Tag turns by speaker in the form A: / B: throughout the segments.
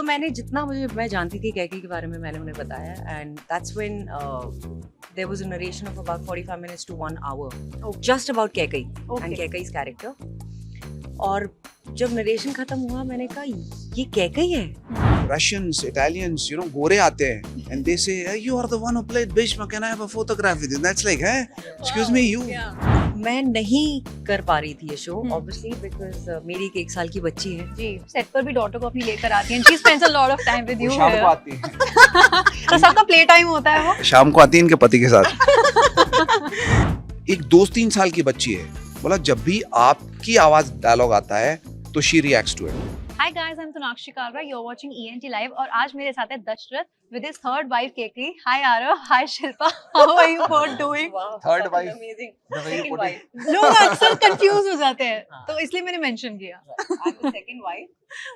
A: मैंने जितना मैं जानती थी कैकी के बारे में मैंने उन्हें बताया and that's when there was a narration of about 45 minutes to 1 hour just about Kaikeyi and Kaikeyi's character. और जब नरेशन खत्म हुआ मैंने कहा ये कैकी है।
B: Russians, Italians, गोरे आते हैं and they say, hey, you are the one who played Bhishma, can I have a photograph with you? That's like, excuse me, you.
A: मैं नहीं कर पा रही थी ये शो ऑब्वियसली बिकॉज मेरी एक साल की बच्ची है
C: जी। सेट पर भी डॉटर को अपनी लेकर आती हैं। She spends a lot of time with you.
B: शाम को आती है।
C: तो सबका प्ले टाइम होता है वो।
B: शाम को आती है इनके पति के साथ। एक 2-3 साल की बच्ची है, बोला जब भी आपकी आवाज डायलॉग आता है तो she reacts to it.
C: Hi guys, I'm Sonakshi Kalra. You're watching ENT Live और आज मेरे साथ है Dasharath with his third wife Keki. Hi Arav, hi Shilpa. How are you both doing?
B: Third wife.
A: Amazing.
B: The way you
A: Second
B: put it.
A: wife.
C: लोग अक्सर confuse हो जाते हैं तो इसलिए मैंने मेंशन किया।
A: I'm the second wife,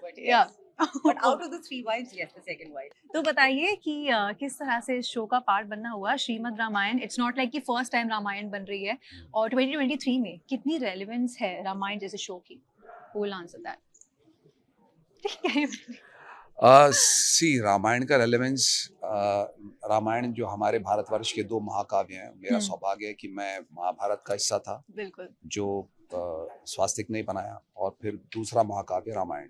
A: but
C: Yeah.
A: yes. But out of the 3 wives, yes, the second wife.
C: तो बताइए कि किस तरह से इस शो का पार्ट बनना हुआ Shrimad Ramayan. It's not like कि फर्स्ट टाइम रामायण बन रही है और 2023 में कितनी रेलेवेंस है रामायण जैसे शो की? Who will answer that?
B: Ramayan का रेलेवेंस, रामायण जो हमारे भारतवर्ष के 2 महाकाव्य हैं। मेरा सौभाग्य है कि मैं महाभारत का हिस्सा था,
C: बिल्कुल,
B: जो स्वास्तिक ने बनाया, और फिर दूसरा महाकाव्य रामायण।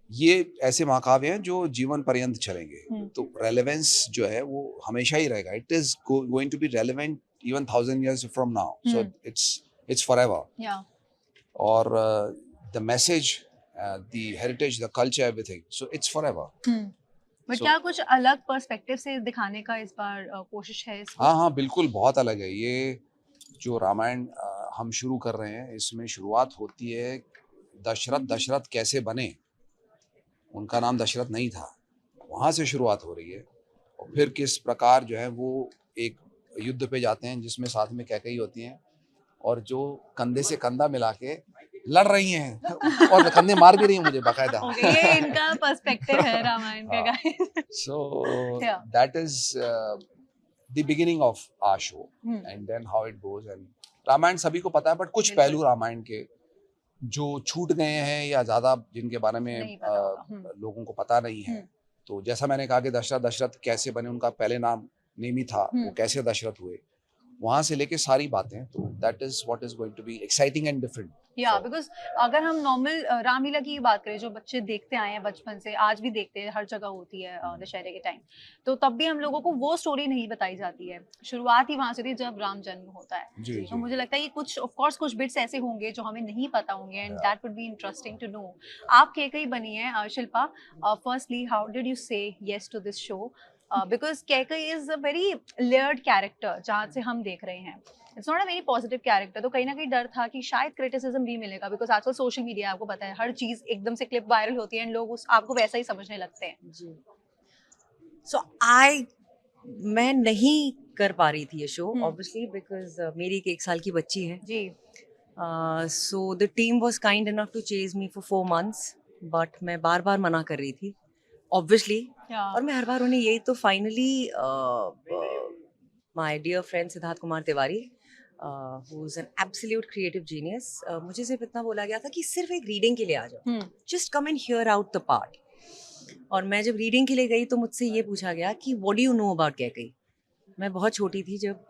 B: ये ऐसे महाकाव्य हैं जो जीवन पर्यंत चलेंगे, तो रेलेवेंस जो है वो हमेशा ही रहेगा। It is going to be relevant even 1000 years from now, so it's forever. और the message, the heritage, the culture, everything. So it's forever.
C: But क्या कुछ अलग पर्सपेक्टिव से दिखाने का इस बार कोशिश है इसमें?
B: हाँ, बिल्कुल बहुत अलग है। ये जो रामायण हम शुरू कर रहे हैं, इसमें शुरुआत होती है दशरथ कैसे बने। उनका नाम दशरथ नहीं था, वहाँ से शुरुआत हो रही है। और फिर किस प्रकार जो है वो एक युद्ध पे जाते हैं जिसमें साथ में कैकेयी होती हैं, और जो कंधे से कंधा मिला के लड़ रही हैं और कंधे मार भी रही हैं मुझे बाकायदा।
C: ये इनका पर्सपेक्टिव है रामायण का guys.
B: So that is the beginning of our show, and then how it goes. And Ramayan सभी को पता है, बट कुछ पहलू रामायण के जो छूट गए हैं या ज्यादा जिनके बारे में लोगों को पता नहीं है। तो जैसा मैंने कहा कि दशरथ कैसे बने, उनका पहले नाम नेमी था, वो कैसे दशरथ हुए, वहां से लेके सारी बातें। तो that is what is going to be exciting and different.
C: या बिकॉज अगर हम नॉर्मल रामलीला की बात करें, जो बच्चे देखते आए हैं बचपन से, आज भी देखते हैं, हर जगह होती है दशहरे के टाइम, तो तब भी हम लोगों को वो स्टोरी नहीं बताई जाती है। शुरुआत ही वहां से थी जब राम जन्म होता है। तो मुझे लगता है कि कुछ ऑफ कोर्स कुछ बिट्स ऐसे होंगे जो हमें नहीं पता होंगे, and that would be interesting to know. आप कैकेयी बनी है Shilpa, firstly how did you say yes to this show? Because Kaikeyi is a very layered character जहाँ से हम देख रहे हैं। It's not a very positive character, तो कहीं ना कहीं डर था कि शायद criticism भी मिलेगा, because आजकल सोशल मीडिया आपको पता है हर चीज एकदम से क्लिप वायरल होती है एंड लोग आपको वैसा ही समझने लगते हैं।
A: जी। So मैं नहीं कर पा रही थी ये शो ऑब्वियसली बिकॉज मेरी एक साल की बच्ची है
C: जी।
A: So the team was kind enough to chase me for 4 months, but मैं बार बार मना कर रही थी ऑब्वियसली। और मैं हर बार उन्हें यही, तो finally my dear friend Siddharth Kumar Tiwari, who is an absolute creative genius, मुझे सिर्फ इतना बोला गया था कि सिर्फ एक रीडिंग के लिए आ जाओ, just come and here out the part. और मैं जब रीडिंग के लिए गई तो मुझसे ये पूछा गया कि what do you know about Kaikeyi. मैं बहुत छोटी थी जब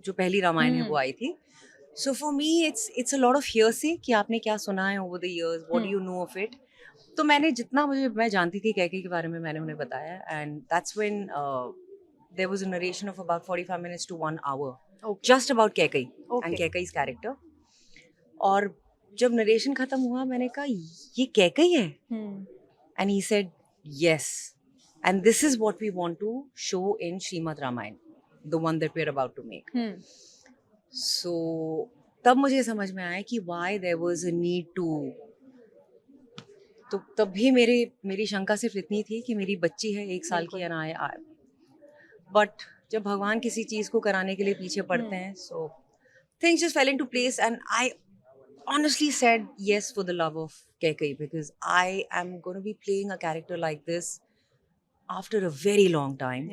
A: जो पहली रामायण है वो आई थी। So for me it's a lot of hearsay कि आपने क्या सुना है over the years, what do you know of it. तो मैंने जितना मैं जानती थी कैकेयी के बारे में मैंने उन्हें बताया, and that's when there was a narration of about 45 minutes to 1 hour just about Kaikeyi and Kaikeyi's character. और जब नरेशन खत्म हुआ मैंने कहा ये कैकेयी है, and he said yes, and this is what we want to show in Shrimad Ramayan, the one that we are about to make. So तब मुझे समझ में आया कि why there was a need to. तो तब भी मेरी शंका सिर्फ इतनी थी कि मेरी बच्ची है 1 साल की, बट जब भगवान किसी चीज को कराने के लिए पीछे पड़ते हैं, so things just fail into place, and I honestly said yes for the love of Kaikeyi, because I am going to be playing a character like this after a very long time.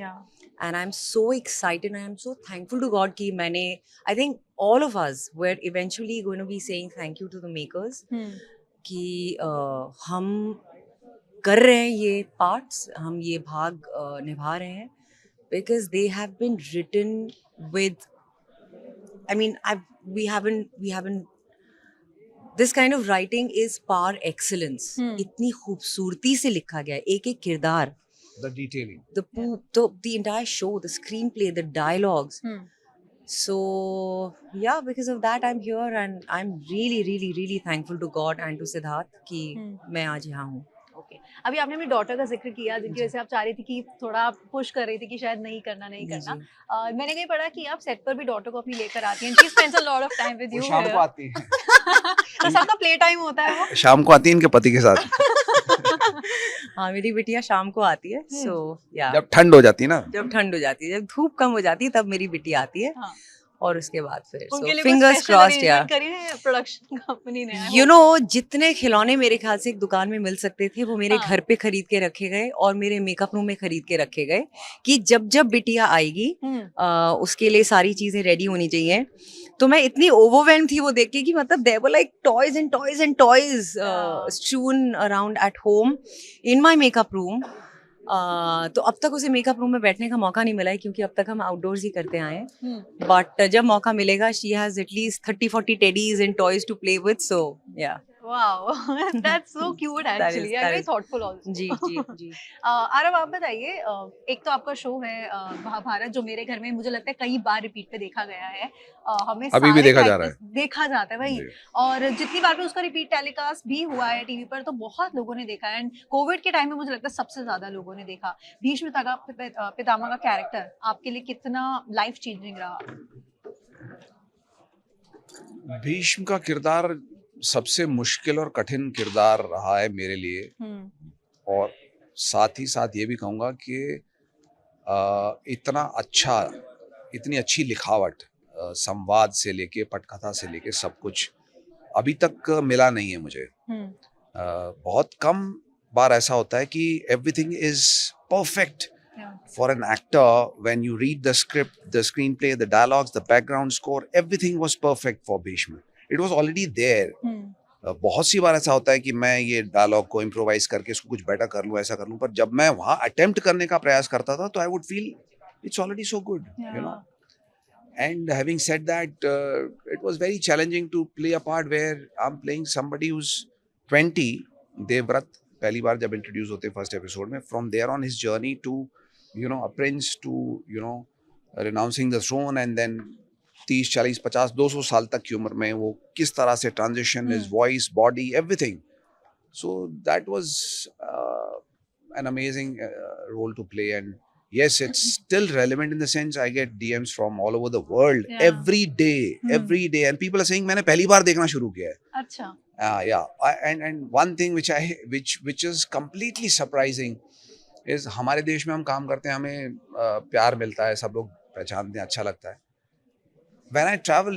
A: And I'm so excited and I'm so thankful to God कि मैंने, I think all of us were eventually going to be saying thank you to the makers कि हम कर रहे हैं ये parts, हम ये भाग निभा रहे हैं, because they have been written with, I mean, we haven't this kind of writing is par excellence. इतनी खूबसूरती से लिखा गया है एक एक किरदार,
B: The detailing.
A: the entire show, the screenplay, the dialogues. So yeah, because of that I'm here and I'm really really really thankful to God and to Siddharth कि मैं आज यहाँ हूँ.
C: ओके, अभी आपने अपनी डॉटर का जिक्र किया जिनकी वजह से आप चाह रही थी कि थोड़ा पुश कर रही थी कि शायद नहीं करना मैंने कहीं पढ़ा कि आप सेट पर भी डॉटर को अपनी लेकर आती हैं. She spends a lot of time with you.
B: शाम को आती है.
C: अच्छा, आपका प्ले टाइम होता है वो?
B: शाम को आती है इनके पति के साथ.
A: हाँ, मेरी बिटिया शाम को आती है. सो या
B: जब ठंड हो जाती है ना,
A: जब ठंड हो जाती है, जब धूप कम हो जाती है, तब मेरी बिटिया आती है. और उसके बाद फिर फिंगर्स क्रॉस्ड यार.
C: प्रोडक्शन कंपनी ने,
A: यू नो, जितने खिलौने मेरे ख्याल से एक दुकान में मिल सकते थे वो मेरे घर पे खरीद के रखे गए और मेरे मेकअप रूम में खरीद के रखे गए कि जब जब बिटिया आएगी उसके लिए सारी चीजें रेडी होनी चाहिए. तो मैं इतनी ओवरवेल्म थी वो देख के कि मतलब there were like toys and toys and toys strewn around at home in my makeup room. तो अब तक उसे मेकअप रूम में बैठने का मौका नहीं मिला है क्योंकि अब तक हम आउटडोर्स ही करते आए हैं. बट जब मौका मिलेगा she has at least 30-40 teddies and toys to play with. So yeah
C: Wow, that's so cute actually. I'm very thoughtful also.
A: जी जी जी.
C: आरव, आप बताइए, एक तो आपका शो है महाभारत जो मेरे घर में मुझे लगता है कई बार रिपीट पे देखा गया है. हमें
B: अभी भी देखा जा रहा है.
C: देखा जाता है भाई. और जितनी बार भी उसका रिपीट टेलीकास्ट भी हुआ है टीवी पर तो बहुत लोगों ने देखा है. एंड कोविड के टाइम में मुझे लगता है सबसे ज्यादा लोगों ने देखा. भीष्म पितामह का कैरेक्टर आपके लिए कितना लाइफ चेंजिंग रहा?
B: भीष्म का किरदार सबसे मुश्किल और कठिन किरदार रहा है मेरे लिए. और साथ ही साथ ये भी कहूँगा कि इतनी अच्छी लिखावट, संवाद से लेके पटकथा से लेके सब कुछ अभी तक मिला नहीं है मुझे. बहुत कम बार ऐसा होता है कि everything is perfect for an actor. When you read the script, the screenplay, the dialogues, the background score, everything was perfect for Bhishma. It was already there. बहुत सी बार ऐसा होता है कि मैं ये डायलॉग को इम्प्रोवाइज करके इसको कुछ बेटर कर लूँ, ऐसा कर लूँ, पर जब मैं वहाँ अटेम्प्ट करने का प्रयास करता था तो I would feel it's already so good, you know. And having said that, it was very challenging to play a part where I'm playing somebody who's 20. Devvrat पहली बार जब इंट्रोड्यूस होते फर्स्ट एपिसोड में, from there on his journey to, you know, a prince to, you know, renouncing the throne, and then 30, 40, 50, 200 साल तक की उम्र में वो किस तरह से transition, his voice, body, everything. So that was an amazing role to play, and yes, it's still relevant in the sense I get DMs from all over the world every day, and people are saying मैंने पहली बार देखना शुरू किया है.
C: अच्छा.
B: Yeah, and one thing which is completely surprising is हमारे देश में हम काम करते हैं, हमें प्यार मिलता है, सब लोग पहचानते हैं, अच्छा लगता है. When I travel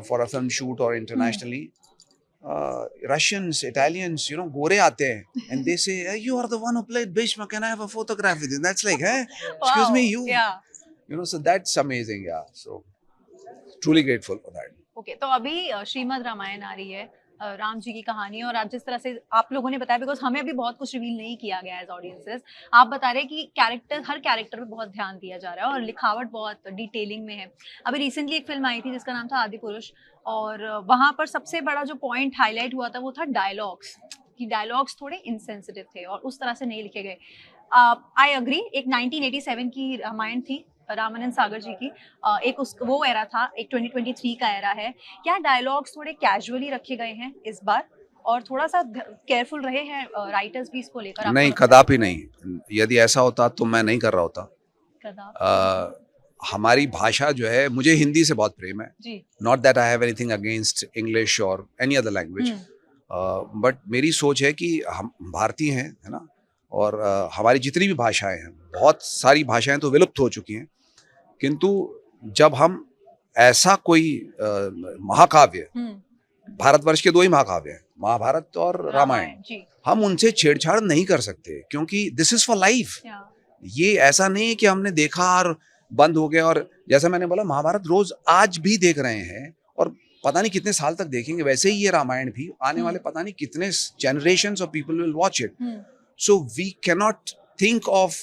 B: for a film shoot or internationally, Russians, Italians, you know, गोरे आते हैं and they say, hey, you are the one who played Bhishma, can I have a photograph with you? And that's like, hey, excuse me, you.
C: Yeah.
B: You know, so that's amazing, yeah. So truly grateful for that.
C: Okay, तो अभी श्रीमद् रामायण आ रही है, राम जी की कहानी, और आज जिस तरह से आप लोगों ने बताया, बिकॉज हमें अभी बहुत कुछ रिवील नहीं किया गया एज ऑडियंसेस, आप बता रहे हैं कि हर कैरेक्टर पे बहुत ध्यान दिया जा रहा है और लिखावट बहुत डिटेलिंग में है. अभी रिसेंटली एक फिल्म आई थी जिसका नाम था आदि पुरुष, और वहां पर सबसे बड़ा जो पॉइंट हाईलाइट हुआ था वो था डायलॉग्स, कि डायलॉग्स थोड़े इनसेंसिटिव थे और उस तरह से नहीं लिखे गए. I agree. एक 1987 की रामायण थी रामानंद सागर जी की, एक वो एरा था, एक 2023 का एरा है. क्या डायलॉग्स थोड़े कैजुअली रखे गए हैं इस बार और थोड़ा सा केयरफुल रहे हैं राइटर्स भी इसको लेकर?
B: नहीं, कदापि नहीं. यदि ऐसा होता तो मैं नहीं कर रहा होता. हमारी भाषा जो है, मुझे हिंदी से बहुत प्रेम है. Not that I have anything against English और एनी अदर लैंग्वेज, बट मेरी सोच है कि हम भारतीय हैं, है ना, और हमारी जितनी भी भाषाएं हैं, बहुत सारी भाषाएं तो विलुप्त हो चुकी हैं, किंतु जब हम ऐसा कोई महाकाव्य, भारतवर्ष के 2 ही महाकाव्य हैं, महाभारत और रामायण, हम उनसे छेड़छाड़ नहीं कर सकते क्योंकि दिस इज फॉर लाइफ. ये ऐसा नहीं है कि हमने देखा और बंद हो गया. और जैसा मैंने बोला, महाभारत रोज आज भी देख रहे हैं और पता नहीं कितने साल तक देखेंगे. वैसे ही ये रामायण भी आने वाले पता नहीं कितने generations of people will watch it. So we cannot think of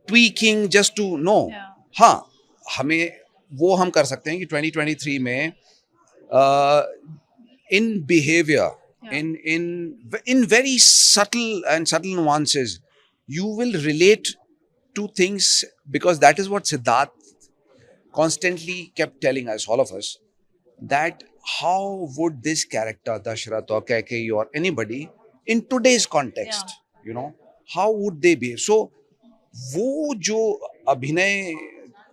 B: tweaking just to know.
C: Yeah.
B: हाँ, हमें वो हम कर सकते हैं कि 2023 में in behavior,
C: Yeah.
B: in very subtle nuances, you will relate to things, because that is what Siddharth constantly kept telling us, all of us, that how would this character Dashrath or Kaikeyi or anybody in today's context, you know, how would they behave? So वो जो अभिनय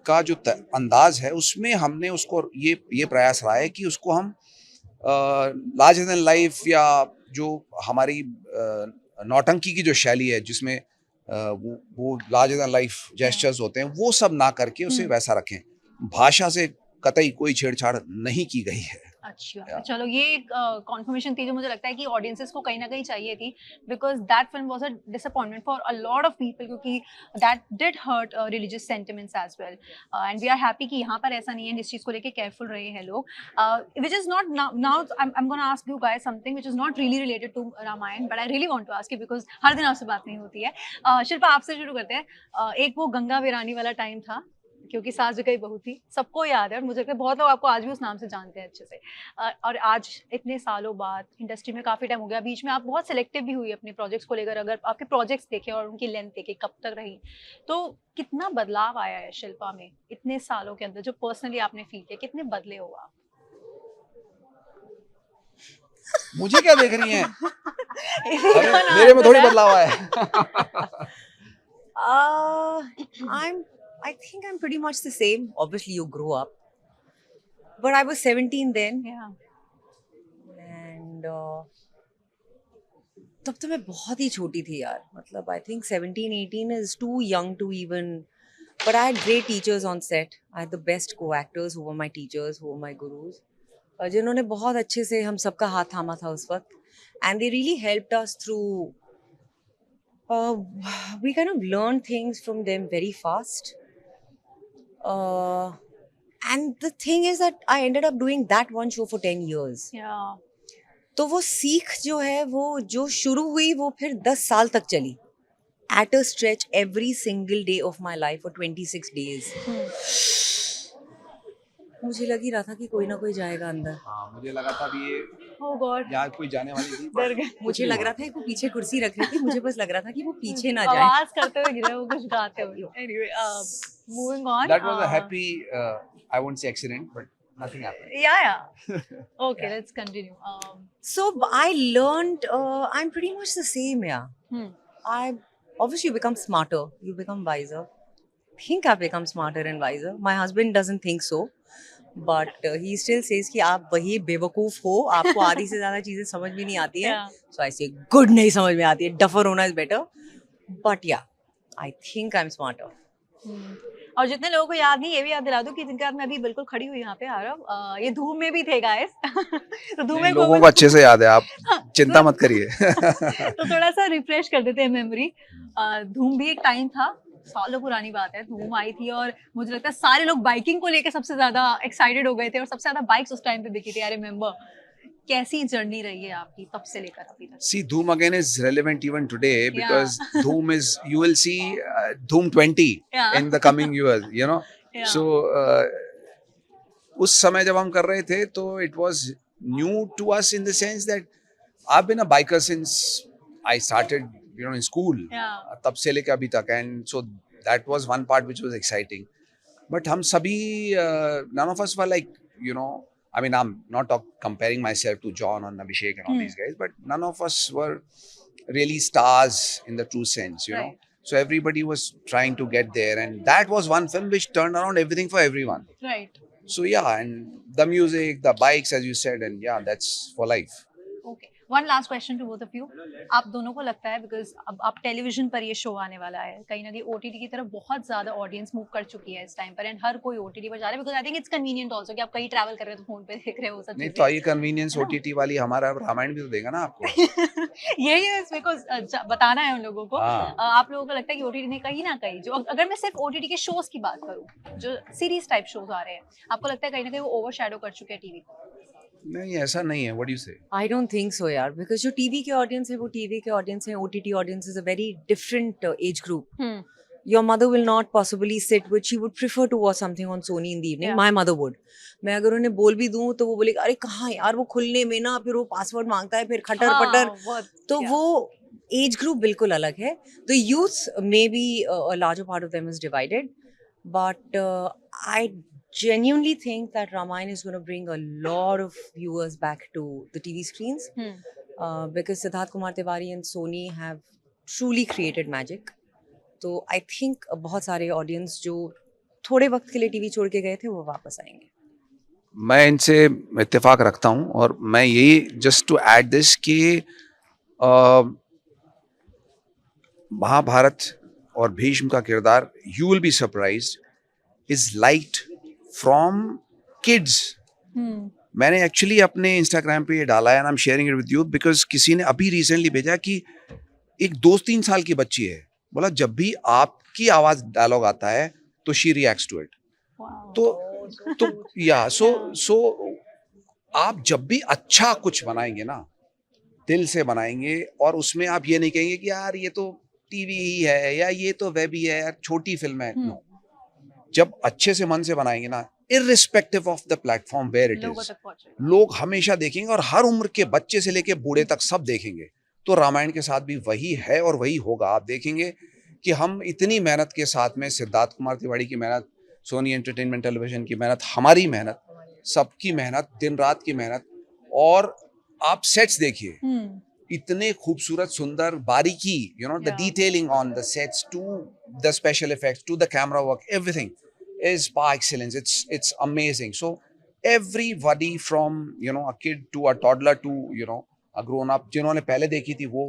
B: का जो अंदाज है, उसमें हमने उसको ये प्रयास रहा है कि उसको हम लार्जर देन लाइफ, या जो हमारी नौटंकी की जो शैली है, जिसमें वो लार्जर देन लाइफ जेस्चर्स होते हैं, वो सब ना करके उसे वैसा रखें. भाषा से कतई कोई छेड़छाड़ नहीं की गई है.
C: अच्छा, चलो ये एक कॉन्फर्मेशन थी जो मुझे लगता है कि ऑडियंसेस को कहीं ना कहीं चाहिए थी, because that film was a disappointment for a lot of people, क्योंकि that did hurt religious sentiments as well, and we are happy कि यहाँ पर ऐसा नहीं है. इस चीज़ को लेके केयरफुल रहे हैं लोग, which is not now I am gonna ask you guys something which is not really related to Ramayan, but I really want to ask you because हर दिन आपसे बात नहीं होती है. शिल्पा, आपसे शुरू करते हैं. एक वो गंगा वीरानी वाला टाइम था, क्योंकि सास जगह बहुत थी, सबको याद है, और मुझे लगता है बहुत लोग आपको आज भी उस नाम से जानते हैं अच्छे से. और आज इतने सालों बाद इंडस्ट्री में काफ़ी टाइम हो गया, बीच में आप बहुत सिलेक्टिव भी हुई अपने प्रोजेक्ट्स को लेकर. अगर आपके प्रोजेक्ट्स देखे और उनकी लेंथ देखे कब तक रही, तो कितना बदलाव आया है शिल्पा में इतने सालों के अंदर, जो पर्सनली आपने फील किया, कितने बदले हो आप?
B: मुझे क्या देख रही हैं? मेरे में थोड़ी बदलाव आया है.
A: I think I'm pretty much the same. Obviously, you grow up, but I was 17 then.
C: Yeah.
A: And तब तो मैं बहुत ही छोटी थी यार. मतलब I think 17, 18 is too young to even. But I had great teachers on set. I had the best co-actors who were my teachers, who were my gurus. जिन्होंने बहुत अच्छे से हम सबका हाथ थामा था उस वक्त. And they really helped us through. We kind of learned things from them very fast. And the thing is that I ended up doing that one show for 10 years.
C: Yeah.
A: तो वो सीख जो है, वो जो शुरू हुई, वो फिर 10 साल तक चली. At a stretch, every single day of my life for 26 days. मुझे लग ही रहा था कि कोई ना कोई जाएगा अंदर.
B: हाँ, मुझे लगा था भी ये
C: Oh God.
B: यार कोई जाने वाली थी.
C: डर गए.
A: मुझे लग रहा था कि वो पीछे कुर्सी रख रही थी. मुझे बस लग रहा था कि वो पीछे ना जाए.
C: आवाज करते हुए गिरे, वो कुछ गाते हुए. Anyway, moving on.
B: That was a happy, I won't say accident, but nothing happened.
C: Yeah. Okay,
B: Yeah.
C: let's continue.
A: So I learned, I'm pretty much the same, yeah. Obviously you become smarter, you become wiser. I think I've become smarter and wiser. My husband doesn't think so, but he still says कि आप वही बेवकूफ हो, आपको आधी से ज़्यादा चीज़ें समझ में नहीं आती हैं. So I say, good, नहीं समझ में आती है, डफर होना is better. But yeah, I think I'm smarter.
C: और जितने लोगों को याद नहीं, ये भी याद दिला दूं कि जिनके साथ मैं अभी बिल्कुल खड़ी हुई यहाँ पे आरव, ये धूम में भी थे गाइस. तो धूम में
B: लोगों को अच्छे से याद है, आप चिंता मत करिए.
C: तो थोड़ा सा रिफ्रेश कर देते हैं मेमोरी. धूम भी एक टाइम था, सालों पुरानी बात है. धूम आई थी और मुझे लगता है सारे लोग बाइकिंग को लेकर सबसे ज्यादा एक्साइटेड हो गए थे, और सबसे ज्यादा बाइक्स उस टाइम पे दिखी थी. I remember. कैसी जर्नी रही है आपकी तब से लेकर अभी तक?
B: See, Dhoom again is relevant even today, because Dhoom is, you will see Dhoom 20 in the coming years, you know. So उस समय जब हम कर रहे थे, तो it was new to us in the sense that I've been a biker since I started, you know, in school. तब से लेकर अभी तक, and so that was one part which was exciting. But हम सभी, none of us were like, you know, I mean, I'm not comparing myself to John or Abhishek and all these guys, but none of us were really stars in the true sense, you know. So everybody was trying to get there, and that was one film which turned around everything for everyone.
C: Right.
B: So yeah, and the music, the bikes, as you said, and yeah, that's for life.
C: Okay. One last question to both of you. आप दोनों को लगता है, because अब television पर ये show आने वाला है, कहीं ना कहीं ओटीटी की तरफ बहुत ज्यादा ऑडियंस मूव कर चुकी है इस टाइम पर, एंड हर कोई ओटीटी पर जा रहा है, because I think it's convenient also कि आप कहीं ट्रैवल कर रहे हो तो फोन पे देख रहे हो सब.
B: नहीं तो ये कन्वीनियंस ओटीटी वाली हमारा रामायण भी तो देगा ना आपको.
C: यही है इसमें को बताना है उन लोगों को. आप लोगों को लगता है कि ओटीटी ने कहीं ना कहीं, जो अगर मैं सिर्फ ओटीटी के शोज की बात करूं, जो सीरीज टाइप शोज आ रहे हैं, आपको लगता है कहीं ना कहीं वो ओवरशैडो कर चुके हैं टीवी को?
B: नहीं ऐसा नहीं है, व्हाट डू यू से?
A: I don't think so, यार, because जो टीवी के ऑडियंस है वो टीवी के ऑडियंस है, OTT audience is a very different age group. Your mother will not possibly sit with, she would prefer to watch something on Sony in the evening.
C: Yeah.
A: My mother would. मैं अगर उन्हें बोल भी दूं तो वो बोलेगी अरे कहाँ यार, वो खुलने में ना फिर वो पासवर्ड मांगता है, फिर खटर पटर, तो वो एज ग्रुप बिल्कुल अलग है. The youth, maybe a larger part of them is divided, but I genuinely think that Ramayana is going to bring a lot of viewers back to the TV screens, because Siddharth Kumar Tiwari and Sony have truly created magic. तो I think बहुत सारे audience जो थोड़े वक्त के लिए TV छोड़ के गए थे वो वापस आएंगे.
B: मैं इनसे इत्तेफाक रखता हूँ और मैं यही जस्ट टू ऐड दिस कि महाभारत और भीष्म का किरदार you will be surprised is light from kids. मैंने एक्चुअली अपने इंस्टाग्राम पे ये डाला है, I am sharing it with you because किसी ने अभी रिसेंटली भेजा कि एक 2-3 साल की बच्ची है, बोला जब भी आपकी आवाज डायलॉग आता है तो शी रिएक्ट्स टू इट. तो या सो आप जब भी अच्छा कुछ बनाएंगे ना, दिल से बनाएंगे और उसमें आप ये नहीं कहेंगे कि यार ये तो टीवी ही है या ये तो वेब ही है यार, छोटी फिल्म है. नो, जब अच्छे से मन से बनाएंगे ना, irrespective of the platform where it is, लोग हमेशा देखेंगे और हर उम्र के बच्चे से लेके बूढ़े तक सब देखेंगे. तो रामायण के साथ भी वही है और वही होगा. आप देखेंगे कि हम इतनी मेहनत के साथ में, सिद्धार्थ कुमार तिवारी की मेहनत, सोनी एंटरटेनमेंट टेलीविजन की मेहनत, हमारी मेहनत, सबकी मेहनत, दिन रात की मेहनत, और आप सेट्स देखिए, इतने खूबसूरत सुंदर बारीकी, you know the detailing on the sets to the special effects to the camera work, everything is par excellence. It's amazing. So everybody from a kid to a toddler to a grown up, जिन्होंने पहले देखी थी वो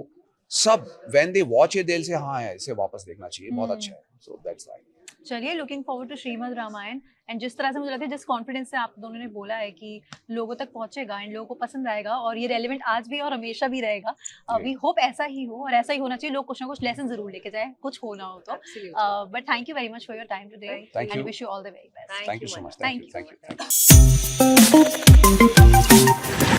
B: सब, when they watch it they'll say हाँ है, इसे वापस देखना चाहिए, बहुत अच्छा है. So that's right.
C: चलिए, looking forward to Shrimad Ramayan. And जिस तरह से मुझे लगता है, जिस कॉन्फिडेंस से आप दोनों ने बोला है कि लोगों तक पहुंचेगा एंड लोगों को पसंद आएगा और ये रेलेवेंट आज भी और हमेशा भी रहेगा. वी होप ऐसा ही हो और ऐसा ही होना चाहिए. लोग कुछ ना कुछ लेसन जरूर लेके जाए, कुछ होना हो तो. But thank you very much for your time today and wish you all the very best.
B: Thank you so much. Thank you.